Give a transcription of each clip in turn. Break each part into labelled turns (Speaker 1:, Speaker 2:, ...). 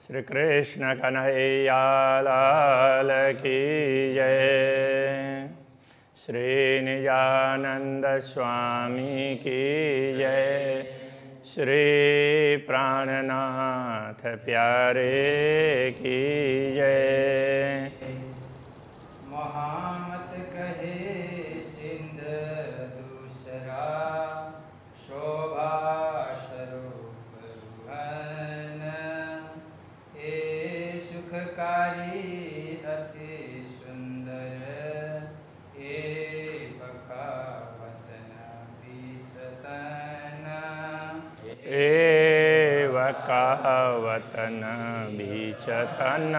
Speaker 1: श्री कृष्ण कन्हैया लाल की जय। श्री निजानंद स्वामी की जय। श्री प्राणनाथ प्यारे की जय।
Speaker 2: महामत कहे सिंध दूसरा, शोभा स्वरूप रुहन। ए सुखकारी अति सुंदर, ए बकावतन बीचतन।
Speaker 1: ए बकावतन बीचतन।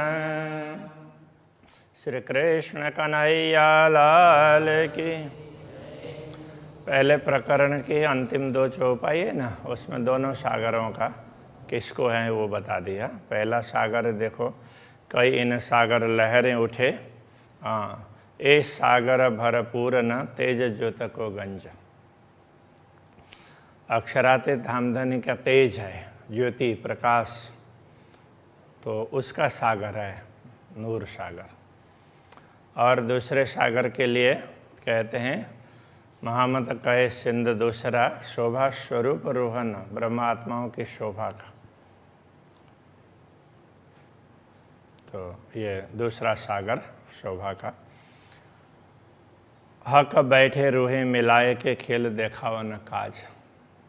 Speaker 1: श्री कृष्ण कन्हैया लाल की। पहले प्रकरण की अंतिम दो चौपाई है ना, उसमें दोनों सागरों का किसको है वो बता दिया। पहला सागर देखो, कई इन सागर लहरें उठे, ए सागर भरपूर न तेज ज्योत को गंज। अक्षराते धामधनी का तेज है, ज्योति प्रकाश, तो उसका सागर है नूर सागर। और दूसरे सागर के लिए कहते हैं महामत कहे सिंध दूसरा, शोभा स्वरूप रोहन, ब्रह्मात्माओं की शोभा का। तो ये दूसरा सागर शोभा का। हक बैठे रूहे मिलाए के खेल देखावा न काज।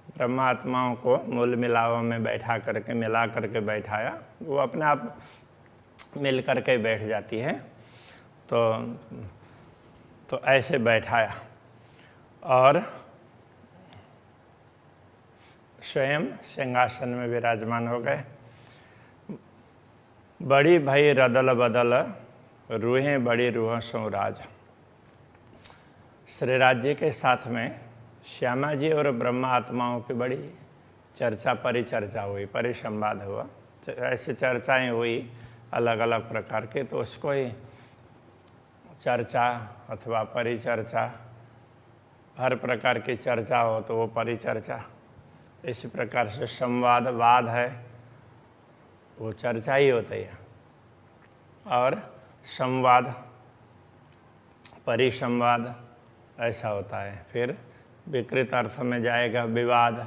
Speaker 1: ब्रह्मात्माओं को मूल मिलावा में बैठा करके, मिला करके बैठाया, वो अपने आप मिल करके बैठ जाती है। तो ऐसे बैठाया और स्वयं सिंहासन में विराजमान हो गए। बड़ी भई रदल बदल, रूहें बड़ी रूह सो राज। श्री राज्य के साथ में श्यामा जी और ब्रह्मा आत्माओं की बड़ी चर्चा, परिचर्चा हुई, परिसंवाद हुआ। ऐसी चर्चाएं हुई अलग अलग प्रकार के, तो उसको ही चर्चा अथवा परिचर्चा, हर प्रकार की चर्चा हो तो वो परिचर्चा। इसी प्रकार से संवाद, वाद है वो चर्चा ही होती है। और संवाद, परिसंवाद ऐसा होता है। फिर विकृत अर्थ में जाएगा विवाद,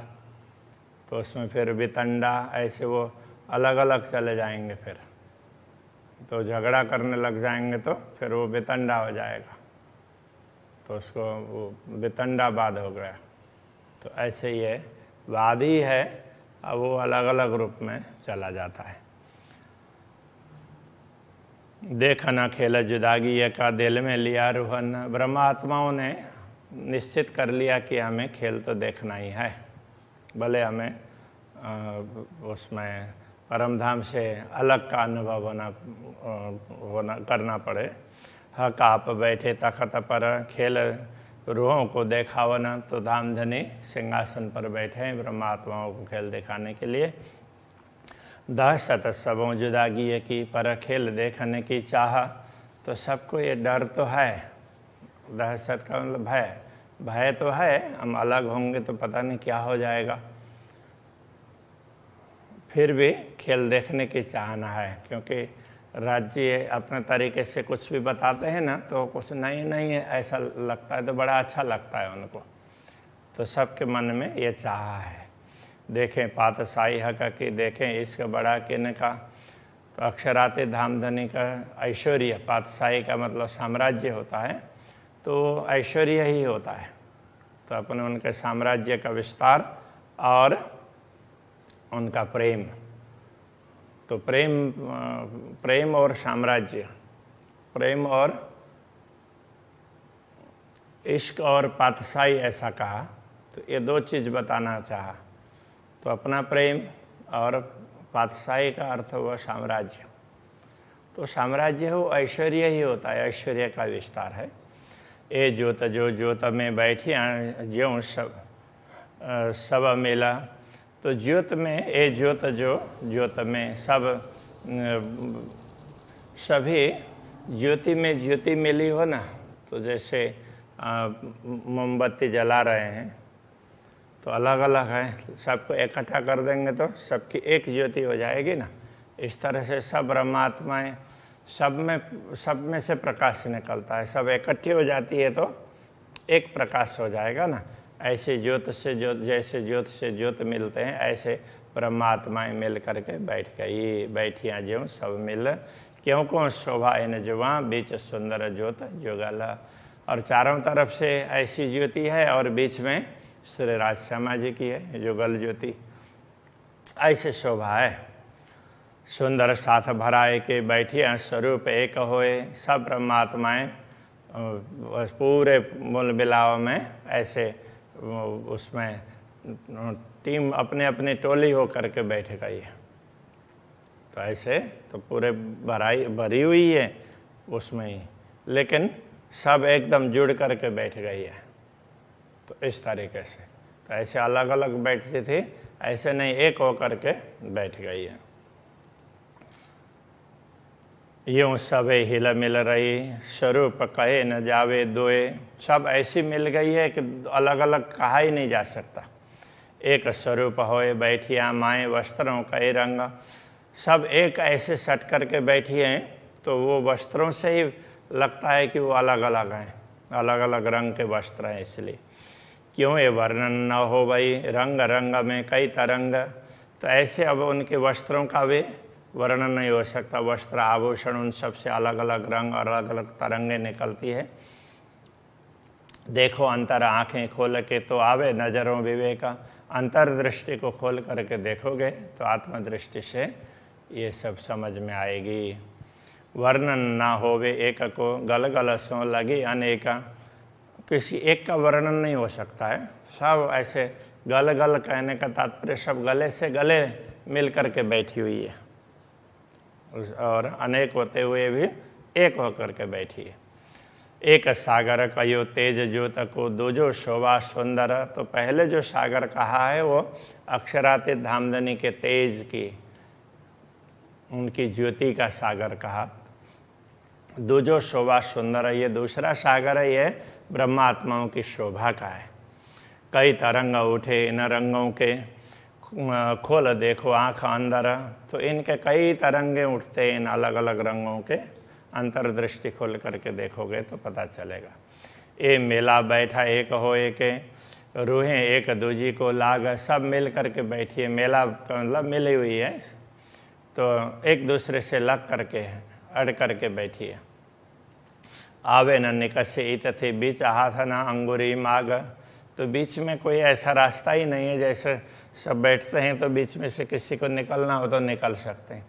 Speaker 1: तो उसमें फिर वितंडा, ऐसे वो अलग अलग चले जाएंगे। फिर तो झगड़ा करने लग जाएंगे तो फिर वो वितंडा हो जाएगा, तो उसको वो वितंडावाद हो गया। तो ऐसे ये वाद ही है, अब वो अलग अलग रूप में चला जाता है। देखा न खेल जुदागी ये का दिल में लिया रूहन। ब्रह्मात्माओं ने निश्चित कर लिया कि हमें खेल तो देखना ही है, भले हमें उसमें परमधाम से अलग का अनुभव होना करना पड़े। हक आप बैठे तखत पर, खेल रूहों को देखावना। तो धामधनी सिंहासन पर बैठे हैं ब्रह्मात्माओं को खेल दिखाने के लिए। दहशत सबों जुदागी की, पर खेल देखने की चाह। तो सबको ये डर तो है, दहशत का मतलब भय, भय तो है, हम अलग होंगे तो पता नहीं क्या हो जाएगा। फिर भी खेल देखने की चाहना है, क्योंकि राज्य अपने तरीके से कुछ भी बताते हैं ना, तो कुछ नहीं नहीं है ऐसा लगता है, तो बड़ा अच्छा लगता है उनको। तो सबके मन में ये चाह है। देखें पातशाही हक की, देखें इसका बड़ा किन का। तो अक्षराते धामधनी का ऐश्वर्य, पातशाही का मतलब साम्राज्य होता है, तो ऐश्वर्य ही होता है। तो अपने उनके साम्राज्य का विस्तार और उनका प्रेम। तो प्रेम और साम्राज्य, प्रेम और इश्क और पातशाही ऐसा कहा, तो ये दो चीज़ बताना चाहा। तो अपना प्रेम और पातशाही का अर्थ हुआ साम्राज्य। तो साम्राज्य हो ऐश्वर्य ही होता है, ऐश्वर्य का विस्तार है। ए ज्योत जो ज्योत में बैठी ज्यों सब मिला। तो ज्योत में, ए ज्योत जो ज्योत में, सभी ज्योति में ज्योति मिली हो ना। तो जैसे मोमबत्ती जला रहे हैं तो अलग अलग है, सबको इकट्ठा कर देंगे तो सबकी एक ज्योति हो जाएगी ना। इस तरह से सब ब्रह्मात्माएं, सब में से प्रकाश निकलता है, सब इकट्ठी हो जाती है तो एक प्रकाश हो जाएगा ना। ऐसे ज्योत से ज्योत, जैसे ज्योत से ज्योत मिलते हैं, ऐसे ब्रह्मात्माएं मिल करके बैठियाँ ज्यों सब मिल, क्यों को शोभा इन जुआ बीच सुंदर ज्योत जुगला। और चारों तरफ से ऐसी ज्योति है और बीच में श्री राज श्यामा जी की है जुगल ज्योति, ऐसे शोभा है। सुंदर साथ भराए के बैठिया स्वरूप एक होए, सब ब्रह्मात्माएं पूरे मूल मिलाव में ऐसे उसमें टीम अपने अपने टोली हो करके बैठ गई है। तो ऐसे तो पूरे भरी हुई है उसमें ही, लेकिन सब एकदम जुड़ करके बैठ गई है। तो इस तरीके से, तो ऐसे अलग अलग बैठती थी, ऐसे नहीं, एक हो करके बैठ गई है। यूँ सबे हिल मिल रही, स्वरूप कहे न जावे दोए। सब ऐसी मिल गई है कि अलग अलग कहा ही नहीं जा सकता। एक स्वरूप होए बैठिया माए वस्त्रों कई रंग। सब एक ऐसे सट करके बैठी हैं तो वो वस्त्रों से ही लगता है कि वो अलग अलग हैं, अलग अलग रंग के वस्त्र हैं। इसलिए क्यों ये वर्णन न हो भाई, रंग रंग में कई तरंग। तो ऐसे अब उनके वस्त्रों का भी वर्णन नहीं हो सकता। वस्त्र आभूषण उन सबसे अलग अलग रंग और अलग अलग तरंगें निकलती है। देखो अंतर आँखें खोल के तो आवे नजरों विवेका। अंतर्दृष्टि को खोल करके देखोगे तो आत्मदृष्टि से ये सब समझ में आएगी। वर्णन ना होवे एक को, गल गल सो लगी अनेका। किसी एक का वर्णन नहीं हो सकता है। सब ऐसे गल गल कहने का तात्पर्य सब गले से गले मिल करके बैठी हुई है और अनेक होते हुए भी एक होकर के बैठी है। एक सागर कयो तेज ज्योत को दूजो शोभा सुंदर। तो पहले जो सागर कहा है वो अक्षरातीत धामधनी के तेज की, उनकी ज्योति का सागर कहा। दूजो शोभा सुंदर, ये दूसरा सागर है, ये ब्रह्मात्माओं की शोभा का है। कई तरंग उठे इन रंगों के, खोल देखो आँख अंदर। तो इनके कई तरंगे उठते हैं इन अलग अलग रंगों के। अंतर्दृष्टि खोल करके देखोगे तो पता चलेगा। ए मेला बैठा एक होए के, रूहें एक दूजी को लाग। सब मिल करके बैठी है, मेला मतलब मिली हुई है, तो एक दूसरे से लग करके अड़ करके बैठी है। आवे न निकसे इत थे बीच हाथ न अंगुरी माग। तो बीच में कोई ऐसा रास्ता ही नहीं है, जैसे सब बैठते हैं तो बीच में से किसी को निकलना हो तो निकल सकते हैं।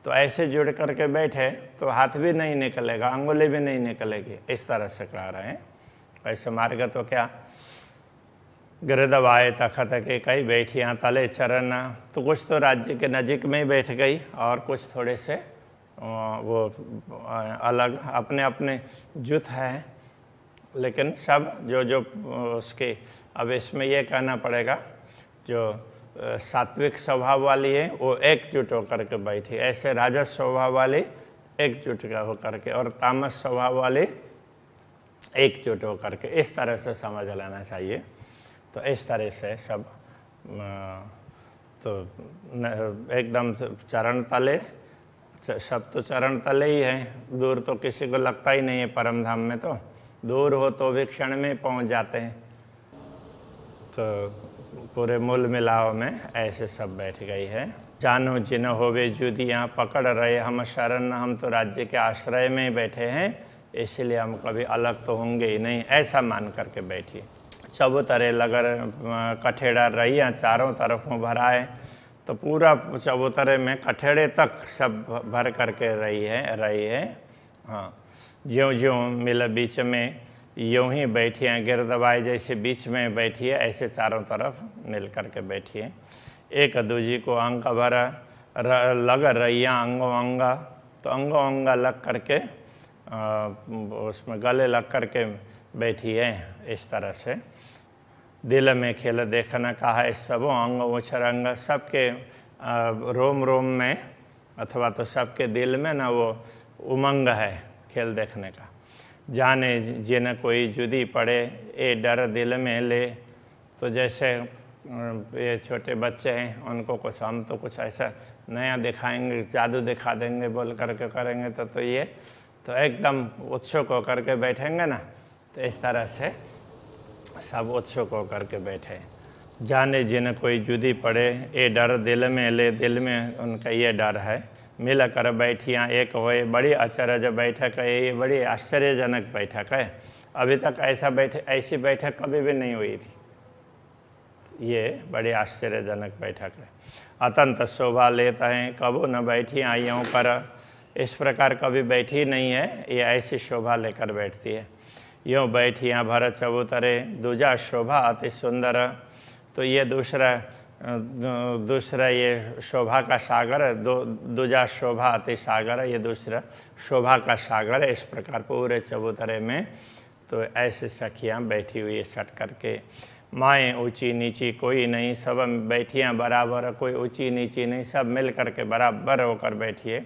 Speaker 1: तो ऐसे जुड़ करके बैठे तो हाथ भी नहीं निकलेगा, अंगुली भी नहीं निकलेगी, इस तरह से कह रहे हैं। ऐसे मार्ग तो क्या, गिरदवाए तखत के कई बैठियाँ तले चरण। तो कुछ तो राज्य के नज़दीक में ही बैठ गई और कुछ थोड़े से वो अलग अपने अपने जुट है, लेकिन सब जो उसके, अब इसमें ये कहना पड़ेगा, जो सात्विक स्वभाव वाली है वो एकजुट होकर के बैठी, ऐसे राजस स्वभाव वाली एकजुट होकर के, और तामस स्वभाव वाली एकजुट होकर के, इस तरह से समझ लेना चाहिए। तो इस तरह से सब तो एकदम चरण तले, सब तो चरण तले ही हैं। दूर तो किसी को लगता ही नहीं है परम धाम में, तो दूर हो तो भी क्षण में पहुंच जाते हैं। तो पूरे मूल मिलाव में ऐसे सब बैठ गई है। जानो जिन होवे जुदियाँ पकड़ रहे हम शरण। हम तो राज्य के आश्रय में ही बैठे हैं, इसलिए हम कभी अलग तो होंगे ही नहीं, ऐसा मान करके बैठिए। चबूतरे लगर कठेड़ा रहिया चारों तरफों भराए। तो पूरा चबूतरे में कठेड़े तक सब भर करके रही है। हाँ, ज्यों ज्यों मिल बीच में यूँ ही बैठी हैं, गिरदबाई जैसे बीच में बैठी है, ऐसे चारों तरफ मिल करके बैठी है। एक दूजी को अंग भर लग रहिया अंगों अंगा। तो अंगों अंगा लग करके उसमें गले लग करके बैठी है, इस तरह से। दिल में खेल देखना कहा है सबों अंग उछरंग। सबके रोम रोम में अथवा तो सबके दिल में ना वो उमंग है खेल देखने का। जाने जिन कोई जुदी पड़े ए डर दिल में ले। तो जैसे ये छोटे बच्चे हैं, उनको कुछ हम तो कुछ ऐसा नया दिखाएंगे, जादू दिखा देंगे बोल करके करेंगे तो ये तो एकदम उत्सुक होकर के बैठेंगे ना। तो इस तरह से सब उत्सुक होकर के बैठे। जाने जिन कोई जुदी पड़े ये डर दिल में ले, दिल में उनका ये डर है। मिल कर बैठियाँ एक होए बड़ी अचरज बैठक है, ये बड़ी आश्चर्यजनक बैठक है। अभी तक ऐसी बैठक कभी भी नहीं हुई थी, ये बड़ी आश्चर्यजनक बैठक है। अतंत शोभा लेता है कबो न बैठी आइयों पर, इस प्रकार कभी बैठी नहीं है, ये ऐसी शोभा लेकर बैठती है। यूँ बैठियाँ भर चबूतरे दूजा शोभा अति सुंदर। तो ये दूसरा ये शोभा का सागर है, दूजा शोभा अति सागर है, ये दूसरा शोभा का सागर है। इस प्रकार पूरे चबूतरे में तो ऐसे सखियाँ बैठी हुई है सट करके। माएँ ऊंची नीची कोई नहीं, सब बैठियाँ बराबर, कोई ऊंची नीची नहीं, सब मिल करके बराबर होकर बैठिए।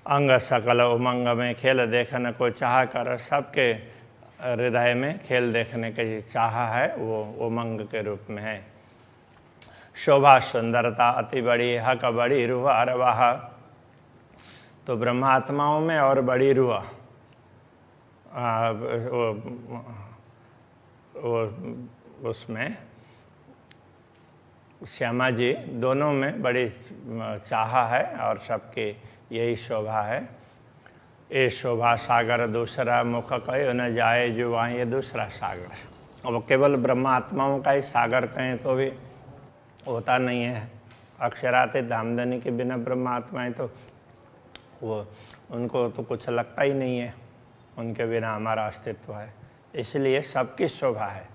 Speaker 1: अंग सकल उमंग में खेल देखने को चाह कर, सबके हृदय में खेल देखने की चाह है, वो उमंग के रूप में है। शोभा सुंदरता अति बड़ी हक बड़ी रूह अरवाह। तो ब्रह्मात्माओं में और बड़ी रूह उसमें श्यामा जी दोनों में बड़ी चाह है और सबकी यही शोभा है। ये शोभा सागर दूसरा मुख कहे न जाए जुआ, ये दूसरा सागर है। अब केवल ब्रह्मात्माओं का ही सागर कहें तो भी होता नहीं है। अक्षराते धामधनी के बिना ब्रह्मात्माएं तो वो उनको तो कुछ लगता ही नहीं है, उनके बिना हमारा अस्तित्व है। इसलिए सबकी शोभा है।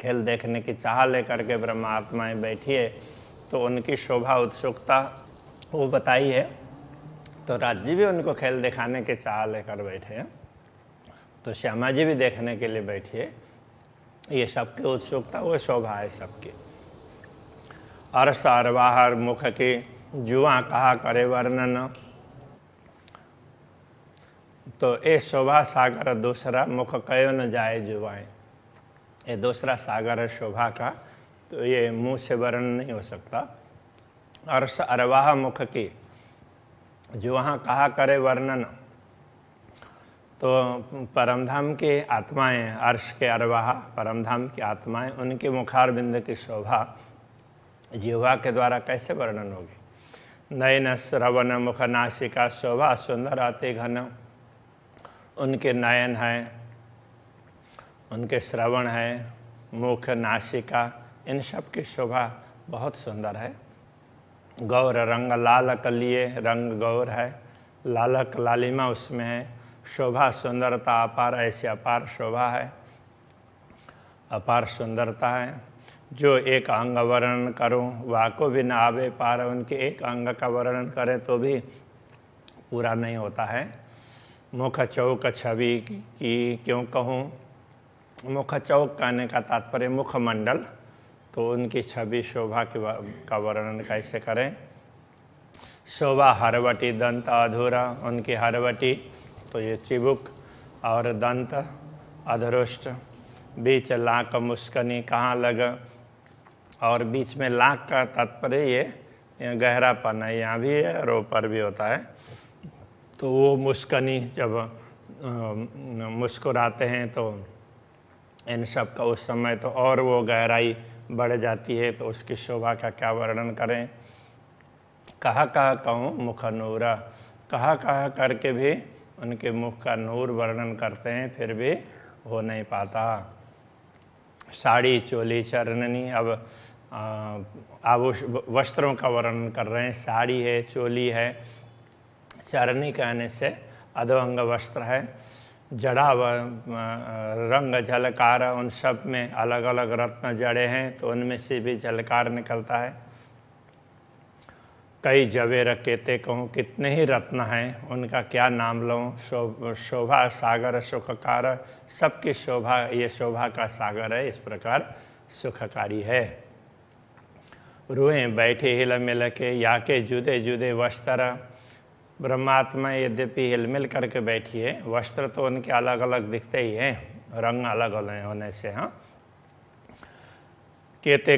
Speaker 1: खेल देखने की चाह लेकर के ब्रह्मात्माएं बैठी है तो उनकी शोभा उत्सुकता वो बताई है। तो राज जी भी उनको खेल दिखाने के चाह लेकर बैठे हैं, तो श्यामा जी भी देखने के लिए बैठी है। ये सबकी उत्सुकता वो शोभा है सबकी। अर्श अरवाहर मुख की जुआ कहा करे वर्णन। तो ये शोभा सागर दूसरा मुख कयो न जाए जुआएं, ये दूसरा सागर है शोभा का, तो ये मुंह से वर्णन नहीं हो सकता। अर्श अरवाह मुख की जो वहाँ कहा करे वर्णन। तो परमधाम की आत्माएं, अर्श के अरवाह परमधाम की आत्माएं, उनके मुखारबिंद की शोभा जिह्वा के द्वारा कैसे वर्णन होगी। नयन श्रवण मुख नासिका शोभा सुंदर अति घन। उनके नयन है, उनके श्रवण है, मुख नासिका, इन सब की शोभा बहुत सुंदर है। गौर रंग लालक लिए, रंग गौर है, लालक लालिमा उसमें है। शोभा सुंदरता अपार, ऐसी अपार शोभा है, अपार सुंदरता है। जो एक अंग वर्णन करूं वाको भी न आवे पार। उनके एक अंग का वर्णन करें तो भी पूरा नहीं होता है। मुख चौक छवि की क्यों कहूँ। मुख चौक कहने का तात्पर्य मुखमंडल, तो उनकी छवि शोभा का वर्णन कैसे करें। शोभा हरवटी दंत अधूरा। उनकी हरवटी तो ये चिबुक और दंत अधरोष्ट, बीच लाक मुस्कनी कहाँ लग। और बीच में लाक का तात्पर्य ये गहरापन है, यहाँ भी है और ऊपर भी होता है। तो वो मुस्कनी जब मुस्कुराते हैं तो इन सब का उस समय तो और वो गहराई बढ़ जाती है। तो उसकी शोभा का क्या वर्णन करें। कहा कहूँ मुख नूरा, कहा करके भी उनके मुख का नूर वर्णन करते हैं, फिर भी हो नहीं पाता। साड़ी चोली चरणनी, अब वस्त्रों का वर्णन कर रहे हैं। साड़ी है, चोली है, चरनी कहने से अधोअंग वस्त्र है। जड़ा व रंग झलकार, उन सब में अलग अलग रत्न जड़े हैं, तो उनमें से भी झलकार निकलता है। कई जवेर केते कहूँ, कितने ही रत्न हैं, उनका क्या नाम लूँ। शोभा सागर सुखकार, सबकी शोभा ये शोभा का सागर है, इस प्रकार सुखकारी है। रूहें बैठे हिल मिल के या के जुदे जुदे वस्त्र। ब्रह्मात्मा यद्यपि हिल मिल करके बैठी है, वस्त्र तो उनके अलग अलग दिखते ही हैं, रंग अलग अलग होने से। हाँ, केते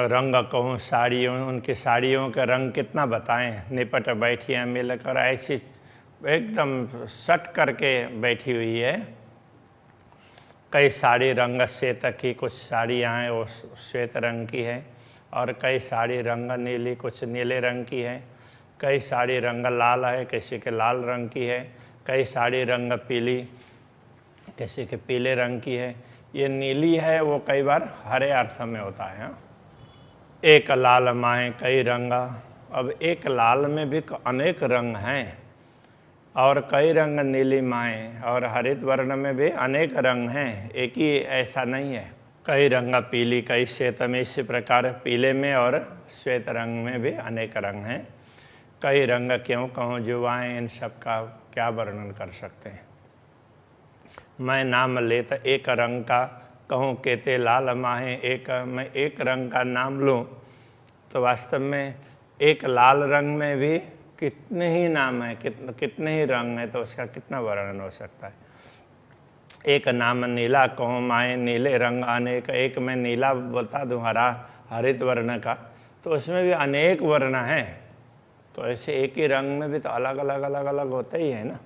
Speaker 1: रंग कहूँ साड़ियों, उनकी साड़ियों का रंग कितना बताएं। निपट बैठियाँ मिलकर ऐसी एकदम सट करके बैठी हुई है। कई साड़ी रंग श्वेत की, कुछ साड़ियाँ हैं वो श्वेत रंग की है, और कई साड़ी रंग नीली, कुछ नीले रंग की है। कई साड़ी रंग लाल है, किसी के लाल रंग की है। कई साड़ी रंग पीली, किसी के पीले रंग की है। ये नीली है वो कई बार हरे अर्थ में होता है। एक लाल माए कई रंग, अब एक लाल में भी अनेक रंग हैं, और कई रंग नीली माए, और हरित वर्ण में भी अनेक रंग हैं, एक ही ऐसा नहीं है। कई रंग पीली कई श्वेत में, इसी प्रकार पीले में और श्वेत रंग में भी अनेक रंग हैं। कई रंग क्यों कहूँ जुवाएं, इन सब का क्या वर्णन कर सकते हैं। मैं नाम लेत एक रंग का कहूँ केते लाल माहे, मैं एक रंग का नाम लूँ तो वास्तव में एक लाल रंग में भी कितने ही नाम है, कितने ही रंग है, तो उसका कितना वर्णन हो सकता है। एक नाम नीला कहूँ माए, नीले रंग अनेक, एक मैं नीला बता दूँ हरा हरित वर्ण का, तो उसमें भी अनेक वर्ण हैं। तो ऐसे एक ही रंग में भी तो अलग अलग अलग अलग होते ही है ना।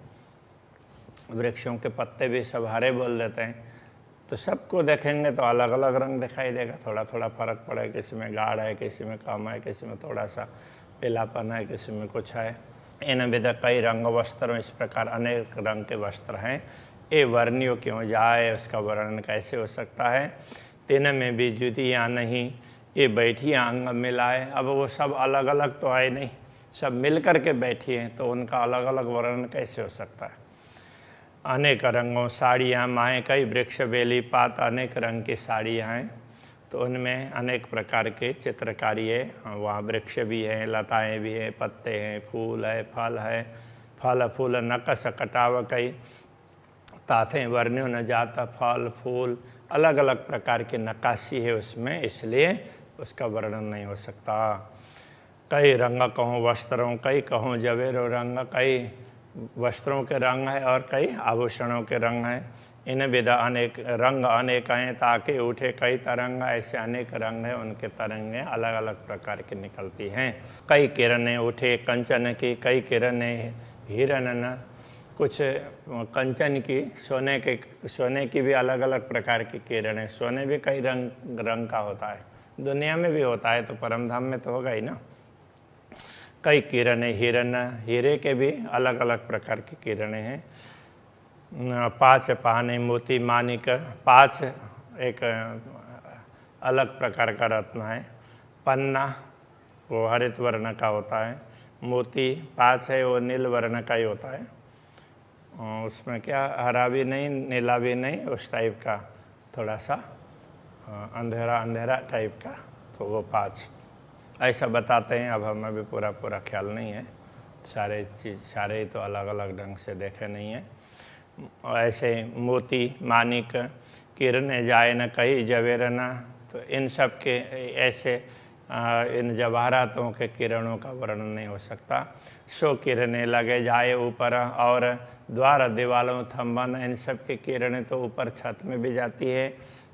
Speaker 1: वृक्षों के पत्ते भी सब हरे बोल देते हैं, तो सबको देखेंगे तो अलग अलग रंग दिखाई देगा। थोड़ा थोड़ा फर्क पड़े, किसी में गाढ़ है, किसी में कम है, किसी में थोड़ा सा पीलापन है, किसी में कुछ है। इन विध कई रंग वस्त्र, इस प्रकार अनेक रंग के वस्त्र हैं। ये वर्णियों क्यों जाए, उसका वर्णन कैसे हो सकता है। तीन में भी जुदियाँ नहीं, ये बैठियाँ अंग मिलाए। अब वो सब अलग अलग तो आए नहीं, सब मिल कर के बैठी हैं, तो उनका अलग अलग वर्णन कैसे हो सकता है। अनेक रंगों साड़ियाँ माएँ कई वृक्ष बेली पात, अनेक रंग की साड़ियाँ हैं, तो उनमें अनेक प्रकार के चित्रकारी है। वहाँ वृक्ष भी हैं, लताएँ भी हैं, पत्ते हैं, फूल है, फल है, फल फूल नकश कटाव कई ताथे वर्ण्यों न जाता, फल फूल अलग अलग प्रकार की नक्काशी है उसमें, इसलिए उसका वर्णन नहीं हो सकता। कई रंग कहूँ वस्त्रों, कई कहूँ जवेरो रंग, कई वस्त्रों के रंग है और कई आभूषणों के रंग हैं। इन विधा अनेक रंग अनेक हैं, ताके उठे कई तरंग, ऐसे अनेक रंग हैं, उनके तरंगें अलग अलग प्रकार की निकलती हैं। कई किरणें उठे कंचन की, कई किरणें हिरण, कुछ कंचन की, सोने की भी अलग अलग प्रकार की किरणें। सोने भी कई रंग का होता है, दुनिया में भी होता है, तो परमधाम में तो होगा ही ना। कई किरणें हिरण, हीरे के भी अलग अलग प्रकार की किरणें हैं। पाँच पाने मोती मानिक, पाँच एक अलग प्रकार का रत्न है। पन्ना वो हरित वर्ण का होता है। मोती पाँच है, वो नील वर्ण का ही होता है। उसमें क्या हरा भी नहीं नीला भी नहीं, उस टाइप का थोड़ा सा अंधेरा अंधेरा टाइप का, तो वो पाँच ऐसा बताते हैं। अब हमें भी पूरा ख्याल नहीं है, सारे ही तो अलग अलग ढंग से देखे नहीं है। ऐसे मोती मानिक किरणें जाए न कहीं जवेरना, तो इन सब के ऐसे इन जवाहरातों के किरणों का वर्णन नहीं हो सकता। सो किरणें लगे जाए ऊपर, और द्वार दीवालों थम्बन, इन सब की किरणें तो ऊपर छत में भी जाती है,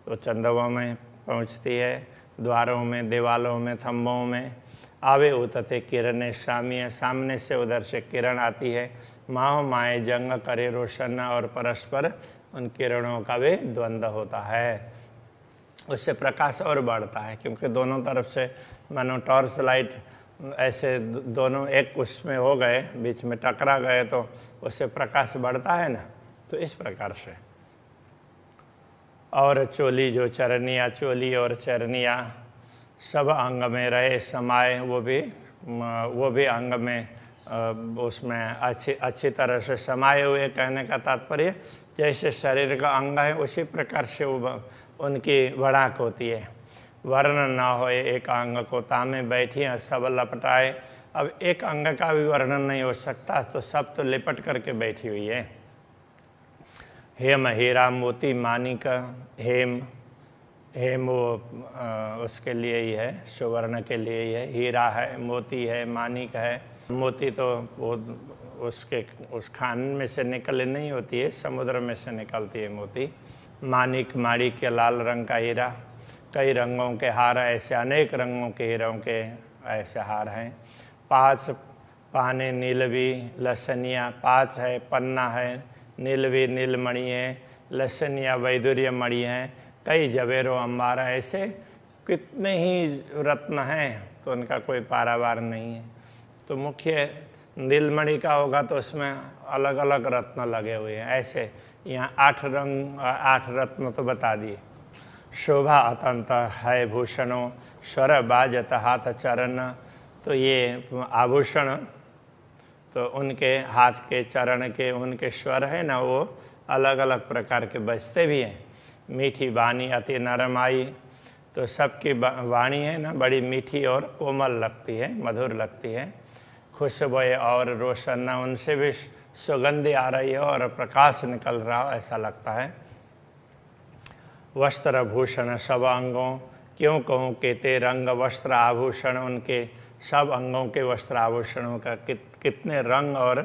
Speaker 1: तो चंदों में पहुंचती है, द्वारों में, दीवालों में, थम्बों में। आवे उतते किरणें सामिया, सामने से उधर से किरण आती है। माओ माए जंग करे रोशन, और परस्पर उन किरणों का भी द्वंद्व होता है, उससे प्रकाश और बढ़ता है, क्योंकि दोनों तरफ से मानो टॉर्च लाइट ऐसे दोनों एक उसमें हो गए, बीच में टकरा गए, तो उससे प्रकाश बढ़ता है ना। तो इस प्रकार से। और चोली जो चरनिया, चोली और चरनिया सब अंग में रहे समाये, वो भी अंग में उसमें अच्छी तरह से समाये हुए। कहने का तात्पर्य जैसे शरीर का अंग है उसी प्रकार से वो उनकी बढ़ाक होती है। वर्ण ना होए एक अंग को, तामे बैठियाँ सब लपटाए। अब एक अंग का भी वर्णन नहीं हो सकता, तो सब तो लिपट करके बैठी हुई है। हेम हीरा मोती मानिक, हेम वो उसके लिए ही है, सुवर्ण के लिए ही है। हीरा है, मोती है, मानिक है। मोती तो वो उस खान में से निकले नहीं होती है, समुद्र में से निकलती है मोती। मानिक माणिक्य लाल रंग का हीरा। कई रंगों के हार, ऐसे अनेक रंगों के हीरों के ऐसे हार हैं। 5 पाने नीलवी लसनिया, 5 है पन्ना है, नीलवी नीलमणि है, लसनिया वैदुर्य मणि है, कई जवेरो अंबारा, ऐसे कितने ही रत्न हैं, तो उनका कोई पारावार नहीं है। तो मुख्य नीलमणि का होगा तो उसमें अलग अलग रत्न लगे हुए हैं। ऐसे यहाँ 8 रंग 8 रत्न तो बता दिए। शोभा अतंत है भूषणों, स्वर बाजत हाथ चरण, तो ये आभूषण तो उनके हाथ के चरण के उनके स्वर है ना, वो अलग अलग प्रकार के बजते भी हैं। मीठी वाणी अति नरमाई, तो सबकी वाणी है ना बड़ी मीठी और कोमल लगती है, मधुर लगती है। खुशबू और रोशन, उनसे भी सुगंधी आ रही है और प्रकाश निकल रहा हो ऐसा लगता है। वस्त्र भूषण सब अंगों, क्यों कहूँ केते रंग वस्त्र आभूषण, उनके सब अंगों के वस्त्र आभूषणों का कितने रंग और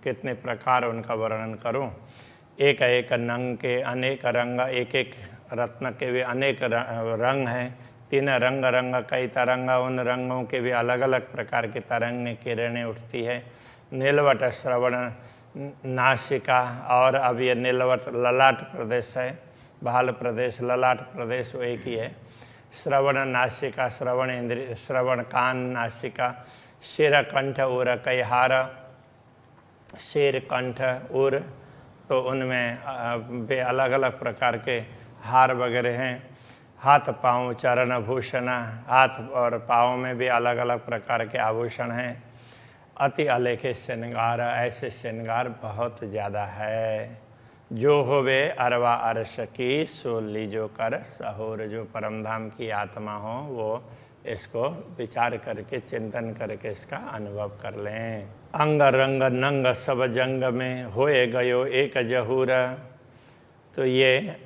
Speaker 1: कितने प्रकार उनका वर्णन करूं। एक एक नंग के अनेक रंग, एक एक रत्न के भी अनेक रंग हैं। 3 रंग रंग कई तरंगा, उन रंगों के भी अलग अलग प्रकार की तरंग किरणें उठती है। नीलवट श्रवण नासिका, और अब ये नीलवट ललाट प्रदेश है, भाल प्रदेश ललाट प्रदेश वो एक ही है। श्रवण नासिका, श्रवण इंद्रिय, श्रवण कान नासिका, सिर कंठ उर कई हार, सिर कंठ उर, तो उनमें भी अलग अलग प्रकार के हार वगैरह हैं। हाथ पाँव चरण भूषण, हाथ और पाँव में भी अलग अलग प्रकार के आभूषण हैं। अति अलेखे श्रृंगार, ऐसे श्रृंगार बहुत ज़्यादा है। जो होवे अरवा अरस की, सो लीजो कर सहोर, जो परमधाम की आत्मा हो वो इसको विचार करके चिंतन करके इसका अनुभव कर लें। अंग रंग नंग सब जंग में, होए गयो एक जहूर, तो ये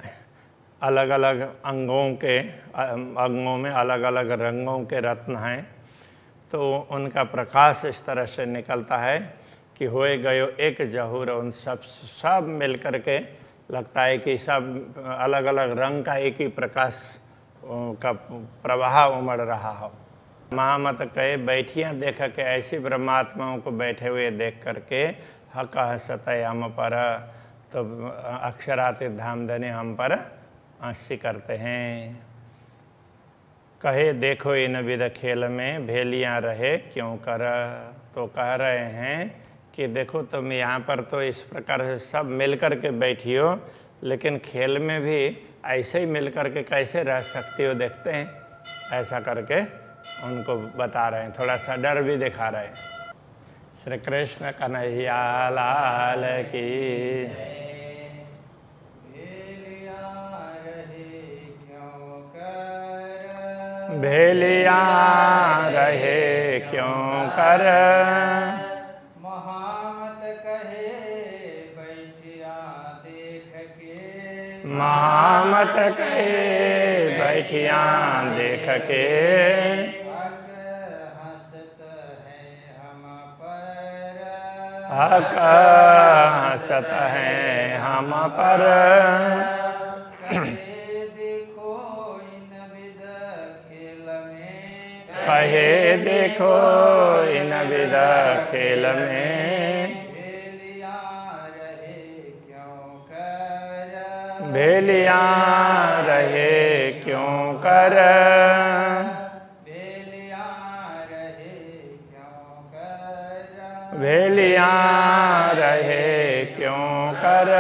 Speaker 1: अलग अलग अंगों में अलग अलग रंगों के रत्न हैं, तो उनका प्रकाश इस तरह से निकलता है कि होए गयो एक जहूर, उन सब मिल कर के लगता है कि सब अलग अलग रंग का एक ही प्रकाश का प्रवाह उमड़ रहा हो। महामत कहे बैठियाँ देख के, ऐसी ब्रह्मात्माओं को बैठे हुए देख करके हक हसत हम पर, तो अक्षराति धामधनी हम पर हंसी करते हैं। कहे देखो इन विध खेल में भेलियाँ रहे क्यों कर, तो कह रहे हैं कि देखो तुम यहाँ पर तो इस प्रकार से सब मिलकर के बैठी हो, लेकिन खेल में भी ऐसे ही मिलकर के कैसे रह सकती हो, देखते हैं। ऐसा करके उनको बता रहे हैं, थोड़ा सा डर भी दिखा रहे हैं। श्री कृष्ण कन्हैया लाल की। भेलियाँ रहे क्यों कर,
Speaker 2: महामत कहे बैठियाँ देख के,
Speaker 1: महामत कहे बैठियाँ देख के,
Speaker 2: हक हंसत है हम पर,
Speaker 1: हक हंसत है हम पर, कहे देखो इन विध खेल में,
Speaker 2: भेलियाँ रहे क्यों कर,
Speaker 1: भेलियाँ रहे क्यों कर,
Speaker 2: भेलियाँ रहे क्यों कर,
Speaker 1: भेलियाँ रहे क्यों कर।